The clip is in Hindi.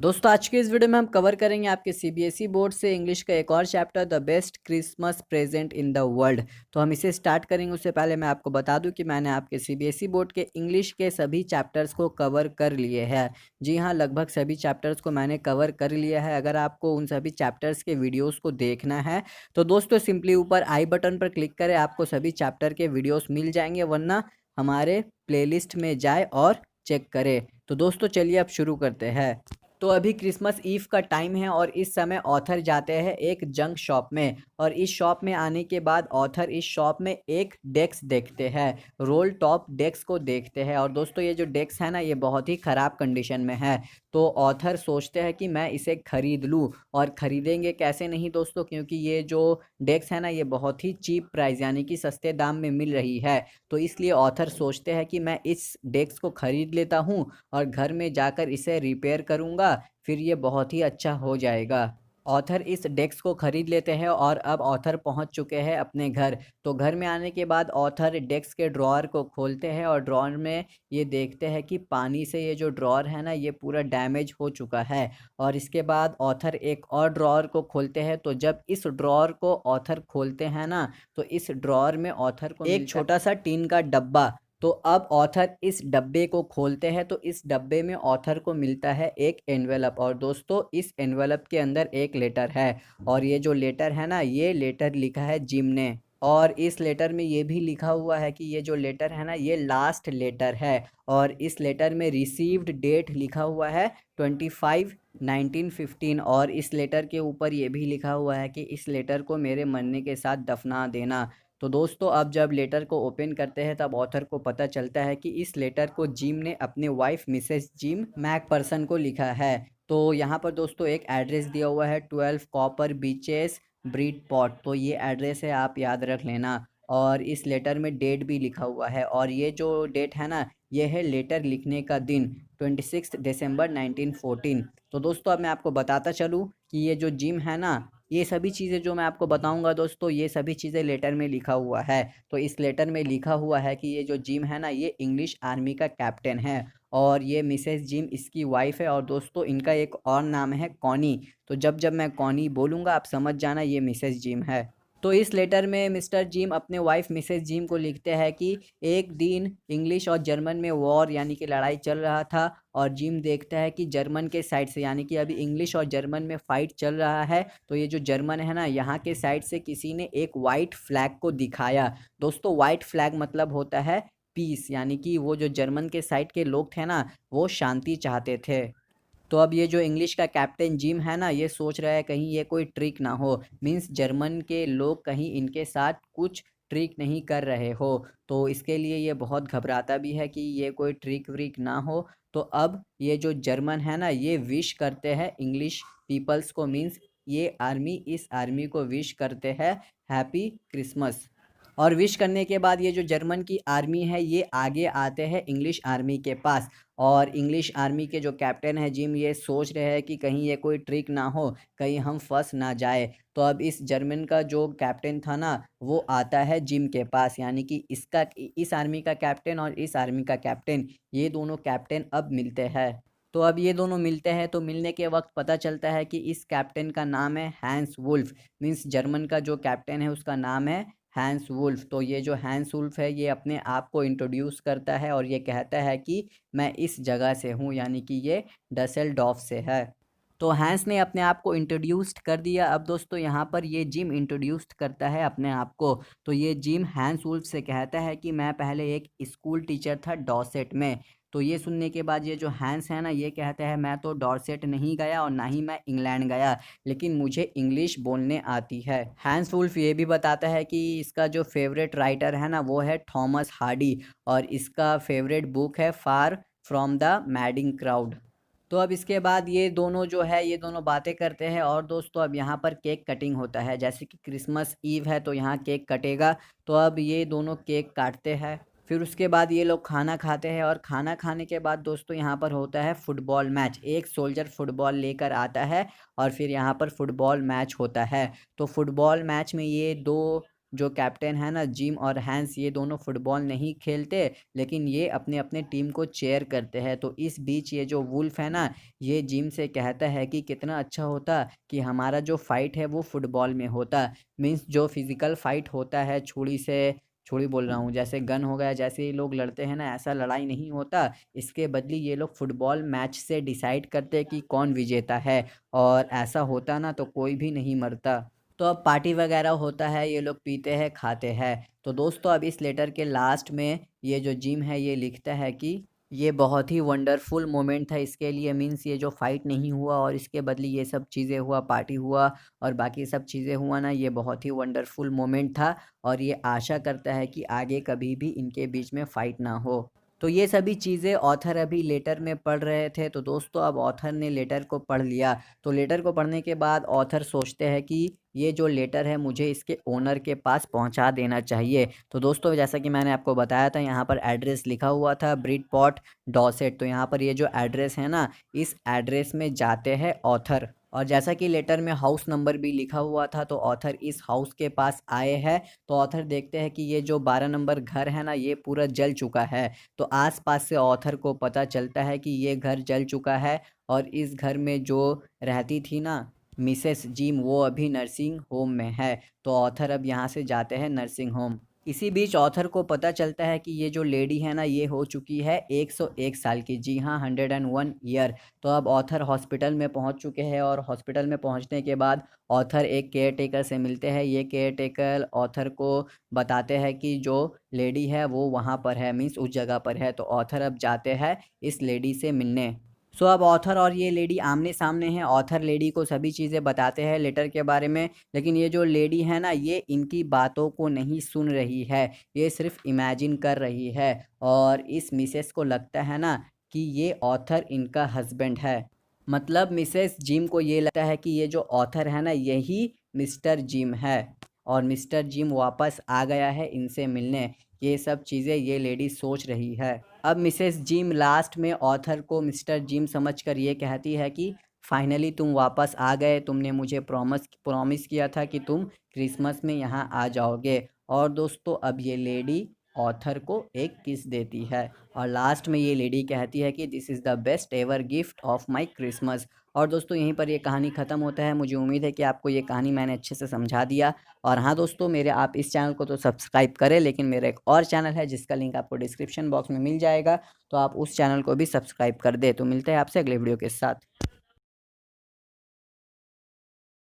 दोस्तों आज के इस वीडियो में हम कवर करेंगे आपके सीबीएसई बोर्ड से इंग्लिश का एक और chapter the best Christmas present in the world. तो हम इसे स्टार्ट करेंगे उससे पहले मैं आपको बता दूं कि मैंने आपके सीबीएसई बोर्ड के इंग्लिश के सभी चैप्टर्स को कवर कर लिए हैं। जी हाँ, लगभग सभी चैप्टर्स को मैंने कवर कर लिया है। अगर आपको उन सभी चैप्टर्स के वीडियोज़ को देखना है तो दोस्तों सिंपली ऊपर आई बटन पर क्लिक करें, आपको सभी चैप्टर के वीडियोज़ मिल जाएंगे, वरना हमारे प्लेलिस्ट में जाए और चेक करें। तो दोस्तों चलिए अब शुरू करते हैं। तो अभी क्रिसमस ईव का टाइम है और इस समय ऑथर जाते हैं एक जंक शॉप में, और इस शॉप में आने के बाद ऑथर इस शॉप में एक डेस्क देखते हैं, रोल टॉप डेस्क को देखते हैं। और दोस्तों ये जो डेस्क है ना, ये बहुत ही ख़राब कंडीशन में है। तो ऑथर सोचते हैं कि मैं इसे ख़रीद लूँ, और ख़रीदेंगे कैसे नहीं दोस्तों, क्योंकि ये जो डेस्क है ना, ये बहुत ही चीप प्राइस यानी कि सस्ते दाम में मिल रही है। तो इसलिए ऑथर सोचते हैं कि मैं इस डेस्क को ख़रीद लेता हूँ और घर में जाकर इसे रिपेयर करूँगा, फिर ये बहुत ही अच्छा हो जाएगा। ऑथर इस डेस्क को ख़रीद लेते हैं और अब ऑथर पहुंच चुके हैं अपने घर। तो घर में आने के बाद ऑथर डेस्क के ड्रॉअर को खोलते हैं और ड्रॉअर में ये देखते हैं कि पानी से ये जो ड्रॉअर है ना, ये पूरा डैमेज हो चुका है। और इसके बाद ऑथर एक और ड्रॉअर को खोलते हैं। तो जब इस ड्रॉअर को ऑथर खोलते हैं ना, तो इस ड्रॉअर में ऑथर को एक छोटा सा टीन का डब्बा। तो अब ऑथर इस डब्बे को खोलते हैं तो इस डब्बे में ऑथर को मिलता है एक एनवेलप, और दोस्तों इस एनवेलप के अंदर एक लेटर है। और ये जो लेटर है ना, ये लेटर लिखा है जिम ने। और इस लेटर में ये भी लिखा हुआ है कि ये जो लेटर है ना, ये लास्ट लेटर है। और इस लेटर में रिसीव्ड डेट लिखा हुआ है 25/1915। और इस लेटर के ऊपर ये भी लिखा हुआ है कि इस लेटर को मेरे मरने के साथ दफना देना। तो दोस्तों अब जब लेटर को ओपन करते हैं तब ऑथर को पता चलता है कि इस लेटर को जिम ने अपने वाइफ मिसेस जिम मैकपर्सन को लिखा है। तो यहाँ पर दोस्तों एक एड्रेस दिया हुआ है 12 कॉपर बीचेस ब्रीड पॉट। तो ये एड्रेस है, आप याद रख लेना। और इस लेटर में डेट भी लिखा हुआ है, और ये जो डेट है ना, ये है लेटर लिखने का दिन 26 दिसंबर 1914। तो दोस्तों अब मैं आपको बताता चलूँ कि ये जो जिम है ना, ये सभी चीज़ें जो मैं आपको बताऊंगा दोस्तों, ये सभी चीज़ें लेटर में लिखा हुआ है। तो इस लेटर में लिखा हुआ है कि ये जो जिम है ना, ये इंग्लिश आर्मी का कैप्टन है, और ये मिसेस जिम इसकी वाइफ है। और दोस्तों इनका एक और नाम है कॉनी। तो जब जब मैं कॉनी बोलूँगा आप समझ जाना ये मिसेस जिम है। तो इस लेटर में मिस्टर जिम अपने वाइफ मिसेस जिम को लिखते हैं कि एक दिन इंग्लिश और जर्मन में वॉर यानी कि लड़ाई चल रहा था, और जिम देखता है कि जर्मन के साइड से यानी कि अभी इंग्लिश और जर्मन में फाइट चल रहा है। तो ये जो जर्मन है ना, यहाँ के साइड से किसी ने एक वाइट फ्लैग को दिखाया। दोस्तों वाइट फ्लैग मतलब होता है पीस, यानी कि वो जो जर्मन के साइड के लोग थे ना, वो शांति चाहते थे। तो अब ये जो इंग्लिश का कैप्टन जिम है ना, ये सोच रहा है कहीं ये कोई ट्रिक ना हो, मीन्स जर्मन के लोग कहीं इनके साथ कुछ ट्रिक नहीं कर रहे हो। तो इसके लिए ये बहुत घबराता भी है कि ये कोई ट्रिक व्रिक ना हो। तो अब ये जो जर्मन है ना, ये विश करते हैं इंग्लिश पीपल्स को, मीन्स ये आर्मी इस आर्मी को विश करते हैं हैप्पी क्रिसमस। और विश करने के बाद ये जो जर्मन की आर्मी है, ये आगे आते हैं इंग्लिश आर्मी के पास। और इंग्लिश आर्मी के जो कैप्टन है जिम, ये सोच रहे हैं कि कहीं ये कोई ट्रिक ना हो, कहीं हम फंस ना जाए। तो अब इस जर्मन का जो कैप्टन था ना, वो आता है जिम के पास, यानी कि इसका इस आर्मी का कैप्टन और इस आर्मी का कैप्टन, ये दोनों कैप्टन अब मिलते हैं। तो अब ये दोनों मिलते हैं, तो मिलने के वक्त पता चलता है कि इस कैप्टन का नाम है हैंस वुल्फ, मीन्स जर्मन का जो कैप्टन है उसका नाम है हैंस वुल्फ। तो ये जो हैंस वुल्फ है, ये अपने आप को इंट्रोड्यूस करता है और ये कहता है कि मैं इस जगह से हूँ, यानी कि ये डसेल्डॉर्फ से है। तो हैंस ने अपने आप को इंट्रोड्यूस्ड कर दिया। अब दोस्तों यहाँ पर ये जिम इंट्रोड्यूस्ड करता है अपने आप को। तो ये जिम हैंस वुल्फ से कहता है कि मैं पहले एक स्कूल टीचर था डॉर्सेट में। तो ये सुनने के बाद ये जो हैंस है ना, ये कहता है मैं तो डॉर्सेट नहीं गया और ना ही मैं इंग्लैंड गया, लेकिन मुझे इंग्लिश बोलने आती है। हैंस वुल्फ ये भी बताता है कि इसका जो फेवरेट राइटर है ना, वो है थॉमस हार्डी, और इसका फेवरेट बुक है far from the madding crowd. तो अब इसके बाद ये दोनों जो है, ये दोनों बातें करते हैं। और दोस्तों अब यहाँ पर केक कटिंग होता है, जैसे कि क्रिसमस ईव है तो यहाँ केक कटेगा। तो अब ये दोनों केक काटते हैं, फिर उसके बाद ये लोग खाना खाते हैं। और खाना खाने के बाद दोस्तों यहाँ पर होता है फुटबॉल मैच, एक सोल्जर फुटबॉल लेकर आता है और फिर यहाँ पर फुटबॉल मैच होता है। तो फुटबॉल मैच में ये दो जो कैप्टन है ना जिम और हैंस, ये दोनों फुटबॉल नहीं खेलते, लेकिन ये अपने अपने टीम को चेयर करते हैं। तो इस बीच ये जो वुल्फ है ना, ये जिम से कहता है कि कितना अच्छा होता कि हमारा जो फाइट है वो फुटबॉल में होता। मीन्स जो फिजिकल फाइट होता है, छुरी से, छुरी बोल रहा हूँ, जैसे गन हो गया, जैसे ये लोग लड़ते हैं ना, ऐसा लड़ाई नहीं होता। इसके बदले ये लोग फुटबॉल मैच से डिसाइड करते हैं कि कौन विजेता है, और ऐसा होता ना तो कोई भी नहीं मरता। तो अब पार्टी वगैरह होता है, ये लोग पीते हैं खाते हैं। तो दोस्तों अब इस लेटर के लास्ट में ये जो जिम है ये लिखता है कि ये बहुत ही वंडरफुल मोमेंट था इसके लिए। मीन्स ये जो फाइट नहीं हुआ और इसके बदले ये सब चीज़ें हुआ, पार्टी हुआ और बाकी सब चीज़ें हुआ ना, ये बहुत ही वंडरफुल मोमेंट था। और ये आशा करता है कि आगे कभी भी इनके बीच में फ़ाइट ना हो। तो ये सभी चीज़ें ऑथर अभी लेटर में पढ़ रहे थे। तो दोस्तों अब ऑथर ने लेटर को पढ़ लिया। तो लेटर को पढ़ने के बाद ऑथर सोचते हैं कि ये जो लेटर है मुझे इसके ओनर के पास पहुंचा देना चाहिए। तो दोस्तों जैसा कि मैंने आपको बताया था, यहाँ पर एड्रेस लिखा हुआ था ब्रिडपॉट डॉसेट। तो यहाँ पर ये जो एड्रेस है ना, इस एड्रेस में जाते हैं ऑथर। और जैसा कि लेटर में हाउस नंबर भी लिखा हुआ था, तो ऑथर इस हाउस के पास आए हैं। तो ऑथर देखते हैं कि ये जो 12 नंबर घर है ना, ये पूरा जल चुका है। तो आसपास से ऑथर को पता चलता है कि ये घर जल चुका है, और इस घर में जो रहती थी ना मिसेस जिम, वो अभी नर्सिंग होम में है। तो ऑथर अब यहाँ से जाते हैं नर्सिंग होम। इसी बीच ऑथर को पता चलता है कि ये जो लेडी है ना, ये हो चुकी है 101 साल की। जी हाँ, 101 ईयर। तो अब ऑथर हॉस्पिटल में पहुंच चुके हैं, और हॉस्पिटल में पहुंचने के बाद ऑथर एक केयर टेकर से मिलते हैं। ये केयर टेकर ऑथर को बताते हैं कि जो लेडी है वो वहाँ पर है, मीन्स उस जगह पर है। तो ऑथर अब जाते हैं इस लेडी से मिलने। सो अब ऑथर और ये लेडी आमने सामने हैं। ऑथर लेडी को सभी चीज़ें बताते हैं लेटर के बारे में, लेकिन ये जो लेडी है ना, ये इनकी बातों को नहीं सुन रही है, ये सिर्फ इमेजिन कर रही है। और इस मिसेस को लगता है ना कि ये ऑथर इनका हस्बैंड है। मतलब मिसेस जिम को ये लगता है कि ये जो ऑथर है ना, यही मिस्टर जिम है, और मिस्टर जिम वापस आ गया है इनसे मिलने। ये सब चीज़ें ये लेडी सोच रही है। अब मिसेस जिम लास्ट में ऑथर को मिस्टर जिम समझकर ये कहती है कि फाइनली तुम वापस आ गए, तुमने मुझे प्रॉमिस किया था कि तुम क्रिसमस में यहाँ आ जाओगे। और दोस्तों अब ये लेडी ऑथर को एक किस देती है, और लास्ट में ये लेडी कहती है कि this is the best ever gift of my Christmas. और दोस्तों यहीं पर ये कहानी ख़त्म होता है। मुझे उम्मीद है कि आपको ये कहानी मैंने अच्छे से समझा दिया। और हाँ दोस्तों, मेरे आप इस चैनल को तो सब्सक्राइब करें, लेकिन मेरा एक और चैनल है जिसका लिंक आपको डिस्क्रिप्शन बॉक्स में मिल जाएगा, तो आप उस चैनल को भी सब्सक्राइब कर दें। तो मिलते हैं आपसे अगले वीडियो के साथ।